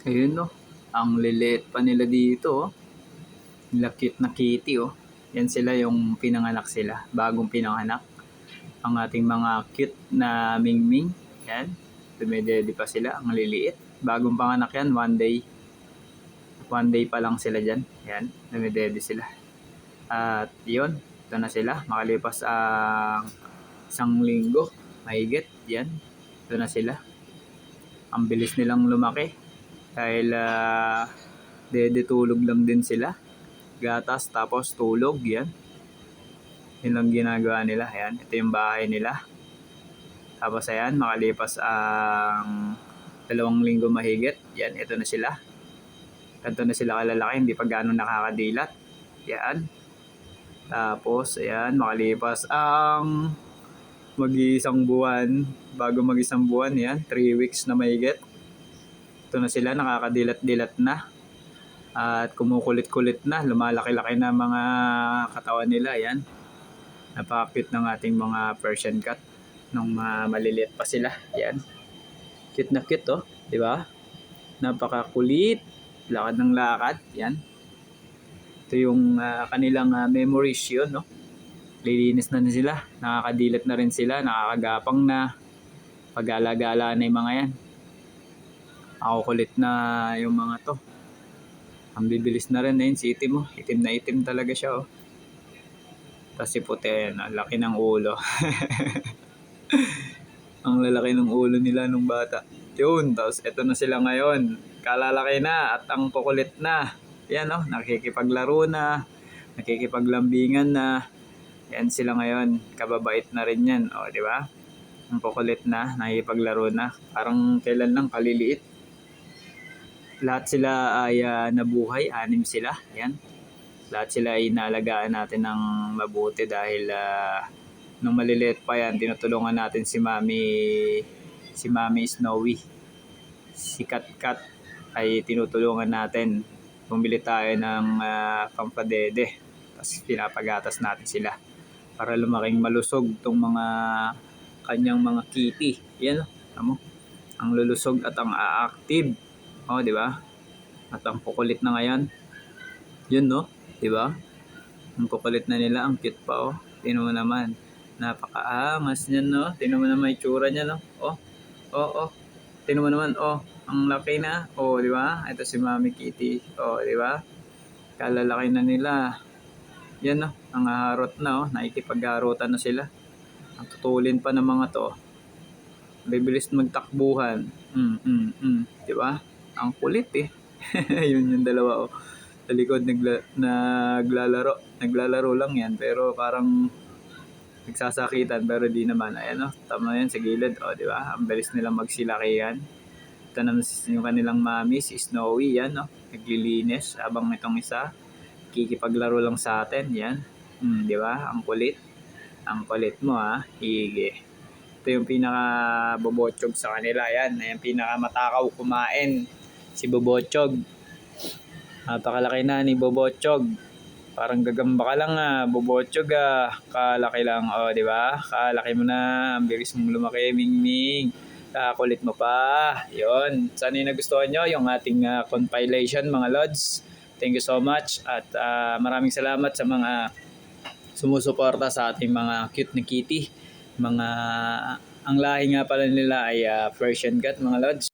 Ayun no, ang liliit pa nila dito oh. Nila cute na kitty oh. Yan sila yung pinanganak sila, bagong pinanganak. Ang ating mga cute na mingming. Yan, dumedede pa sila, ang liliit. Bagong panganak yan, one day pa lang sila dyan. Yan, dumedede sila. At yun, ito na sila, makalipas ang isang linggo, mahigit, yan, ito na sila. Ang bilis nilang lumaki dahil tulog lang din sila. Gatas tapos tulog, yan. Yun lang ginagawa nila. Ayan, ito yung bahay nila. Tapos ayan, makalipas ang 2 linggo mahigit. Yan, ito na sila. Ganito na sila kalalaki, hindi pa gaano nakakadilat. Yan. Tapos ayan, makalipas ang mag-iisang buwan. Bago mag-isang buwan, yan, 3 weeks na mahigit. Ito na sila, nakakadilat-dilat na. At kumukulit-kulit na, lumalaki-laki na mga katawan nila. Yan. Napaka-cute ng ating mga Persian cat nung maliliit pa sila. Yan. Cute na cute oh, 'di ba? Napaka-kulit, lakad ng lakad. Yan. Ito yung kanilang memories yun, no? Lilinis na sila, nakakadilat na rin sila, nakakagapang na. Pag-alagala na yung mga yan. Ako kulit na yung mga to. Ang bibilis na rin eh, si itim oh. Itim na itim talaga siya oh. Tapos si puti, ang laki ng ulo. Ang lalaki ng ulo nila nung bata. Yun, tapos eto na sila ngayon. Kalalaki na at ang kukulit na. Yan oh, nakikipaglaro na. Nakikipaglambingan na. Yan sila ngayon. Kababait na rin yan. O, di ba? Ang kukulit na, nakikipaglaro na. Parang kailan lang kaliliit. Lahat sila ay nabuhay. 6 sila. Yan. Lahat sila ay inaalagaan natin ng mabuti dahil nung maliliit pa yan, tinutulungan natin si Mami Snowy. Si Kat Kat ay tinutulungan natin. Bumili tayo ng pampadede. Tapos pinapagatas natin sila para lumaking malusog tong mga kanyang mga kitty. Yan, tamo. Ang lulusog at ang active. Oh, di ba? At ang kukulit na ngayon. Yun, no? Di ba? Ang kukulit na nila, ang cute pa oh. Tingnan mo naman. Napakaangas niyan, no? Tingnan mo naman yung itsura niya, no? Oh. Oh. Tingnan mo naman, oh. Ang laki na. Oh, di ba? Ito si Mami Kitty. Oh, di ba? Kalalaki na nila. Yan, no? Ang harot na, oh. Nakikipagharutan na sila. Ang tutulin pa ng mga to. Bibilis magtakbuhan. Di ba? Ang kulit eh. Yun yung dalawa, oh. Sa likod naglalaro lang yan pero parang nagsasakitan pero di naman. Ayan oh, tama yan sa gilid oh, di ba? Ang bilis nilang magsilakihan. Ito naman yung kanilang mami, si Snowy, yan oh, naglilinis habang itong isa kikipaglaro lang sa atin, yan. Di ba? Ang kulit. Ang kulit mo ha, hige. Ito yung pinaka bobochog sa kanila, yan. Yung pinaka matakaw kumain, si Bobochog. Napakalaki na ni Bobochog. Parang gagamba ka lang Bobochog Kalaki lang, oh, di ba? Kalaki mo na, ang bilis mong lumaki, Mingming. Kakulit mo pa. 'Yon. Sana nagustuhan nyo yung ating compilation, mga lods. Thank you so much at maraming salamat sa mga sumusuporta sa ating mga cute na kitty. Ang lahi nga pala nila ay Persian cat, mga lods.